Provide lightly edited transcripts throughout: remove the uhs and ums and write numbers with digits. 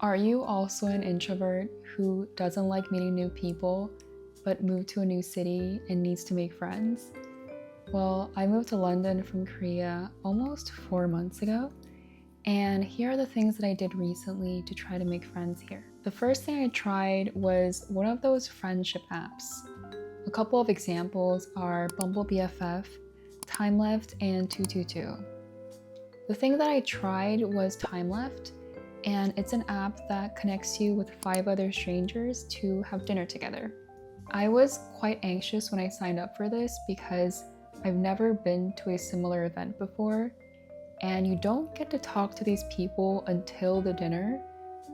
Are you also an introvert who doesn't like meeting new people, but moved to a new city and needs to make friends? Well, I moved to London from Korea almost 4 months ago, and here are the things that I did recently to try to make friends here. The first thing I tried was one of those friendship apps. A couple of examples are Bumble BFF, Timeleft, and 222. The thing that I tried was Timeleft, and it's an app that connects you with 5 other strangers to have dinner together. I was quite anxious when I signed up for this because I've never been to a similar event before, and you don't get to talk to these people until the dinner,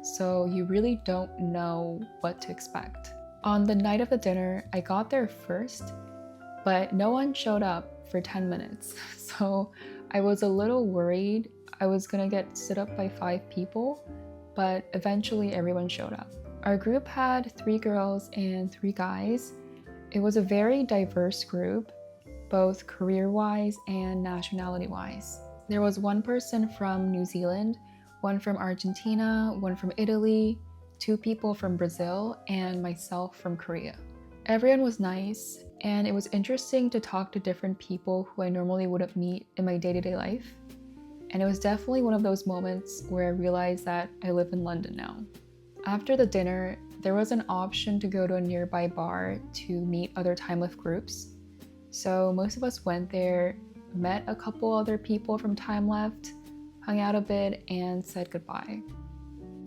so you really don't know what to expect. On the night of the dinner, I got there first, but no one showed up for 10 minutes, so I was a little worried I was gonna get stood up by 5 people, but eventually everyone showed up. Our group had 3 girls and 3 guys. It was a very diverse group, both career-wise and nationality-wise. There was one person from New Zealand, one from Argentina, one from Italy, 2 people from Brazil, and myself from Korea. Everyone was nice, and it was interesting to talk to different people who I normally wouldn't meet in my day-to-day life. And it was definitely one of those moments where I realized that I live in London now. After the dinner, there was an option to go to a nearby bar to meet other timeleft groups. So most of us went there, met a couple other people from timeleft, hung out a bit, and said goodbye.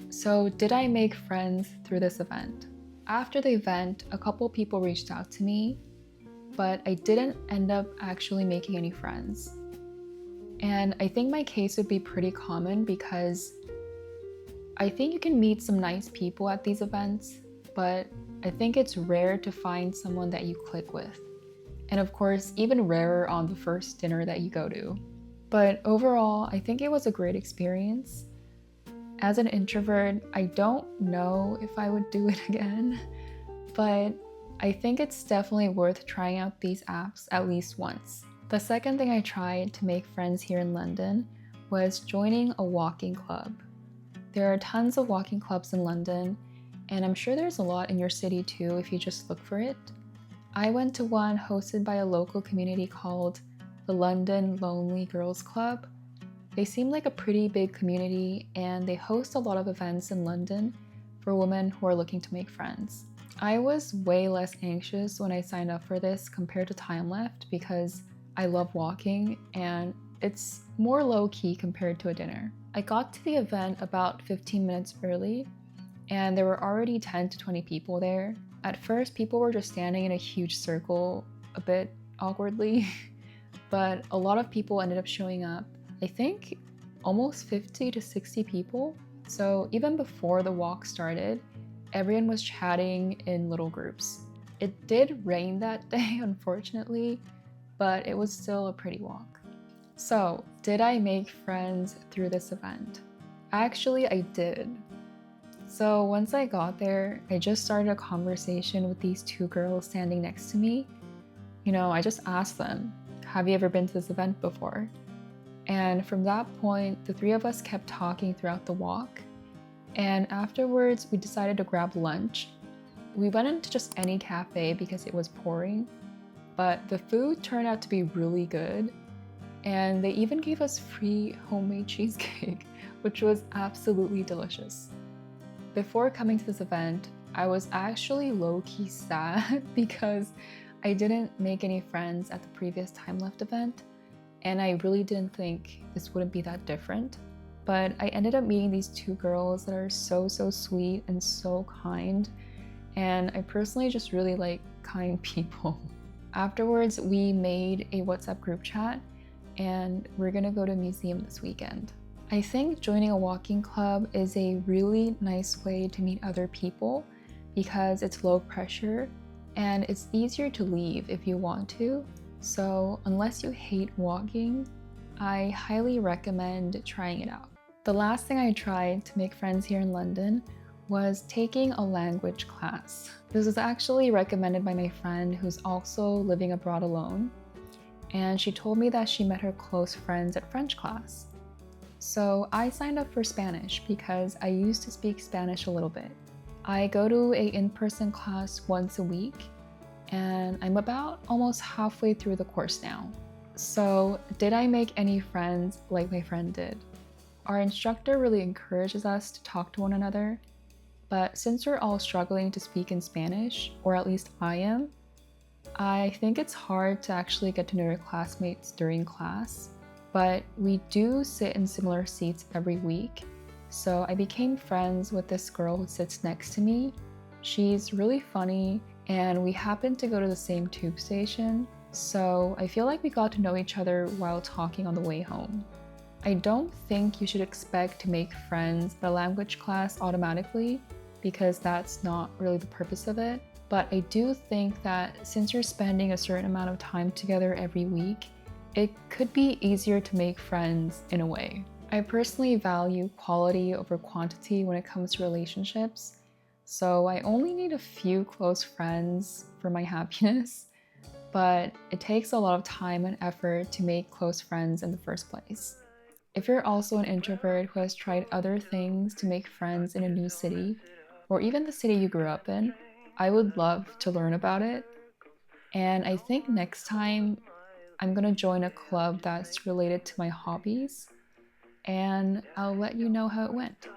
So did I make friends through this event? After the event, a couple people reached out to me, but I didn't end up actually making any friends. And I think my case would be pretty common because I think you can meet some nice people at these events, but I think it's rare to find someone that you click with. And of course, even rarer on the first dinner that you go to. But overall, I think it was a great experience. As an introvert, I don't know if I would do it again, but I think it's definitely worth trying out these apps at least once. The second thing I tried to make friends here in London was joining a walking club. There are tons of walking clubs in London, and I'm sure there's a lot in your city too if you just look for it. I went to one hosted by a local community called the London Lonely Girls Club. They seem like a pretty big community, and they host a lot of events in London for women who are looking to make friends. I was way less anxious when I signed up for this compared to Timeleft because I love walking and it's more low-key compared to a dinner. I got to the event about 15 minutes early and there were already 10 to 20 people there. At first, people were just standing in a huge circle, a bit awkwardly, but a lot of people ended up showing up. I think almost 50 to 60 people. So even before the walk started, everyone was chatting in little groups. It did rain that day, unfortunately, but it was still a pretty walk. So, did I make friends through this event? Actually, I did. So once I got there, I just started a conversation with these 2 girls standing next to me. I just asked them, have you ever been to this event before? And from that point, the 3 of us kept talking throughout the walk. And afterwards, we decided to grab lunch. We went into just any cafe because it was pouring, but the food turned out to be really good. And they even gave us free homemade cheesecake, which was absolutely delicious. Before coming to this event, I was actually low-key sad because I didn't make any friends at the previous Timeleft event, and I really didn't think this wouldn't be that different. But I ended up meeting these 2 girls that are so sweet and so kind, and I personally just really like kind people. Afterwards, we made a WhatsApp group chat, and we're gonna go to a museum this weekend. I think joining a walking club is a really nice way to meet other people because it's low pressure and it's easier to leave if you want to. So unless you hate walking, I highly recommend trying it out. The last thing I tried to make friends here in London was taking a language class. This was actually recommended by my friend who's also living abroad alone, and she told me that she met her close friends at French class. So I signed up for Spanish because I used to speak Spanish a little bit. I go to a in-person class once a week, and I'm about almost halfway through the course now. So did I make any friends like my friend did? Our instructor really encourages us to talk to one another, but since we're all struggling to speak in Spanish, or at least I am, I think it's hard to actually get to know your classmates during class. But we do sit in similar seats every week, so I became friends with this girl who sits next to me. She's really funny, and we happen to go to the same tube station, so I feel like we got to know each other while talking on the way home. I don't think you should expect to make friends in a language class automatically, because that's not really the purpose of it. But I do think that since you're spending a certain amount of time together every week, it could be easier to make friends in a way. I personally value quality over quantity when it comes to relationships, so I only need a few close friends for my happiness, but it takes a lot of time and effort to make close friends in the first place. If you're also an introvert who has tried other things to make friends in a new city, or even the city you grew up in, I would love to learn about it. And I think next time I'm gonna join a club that's related to my hobbies, and I'll let you know how it went.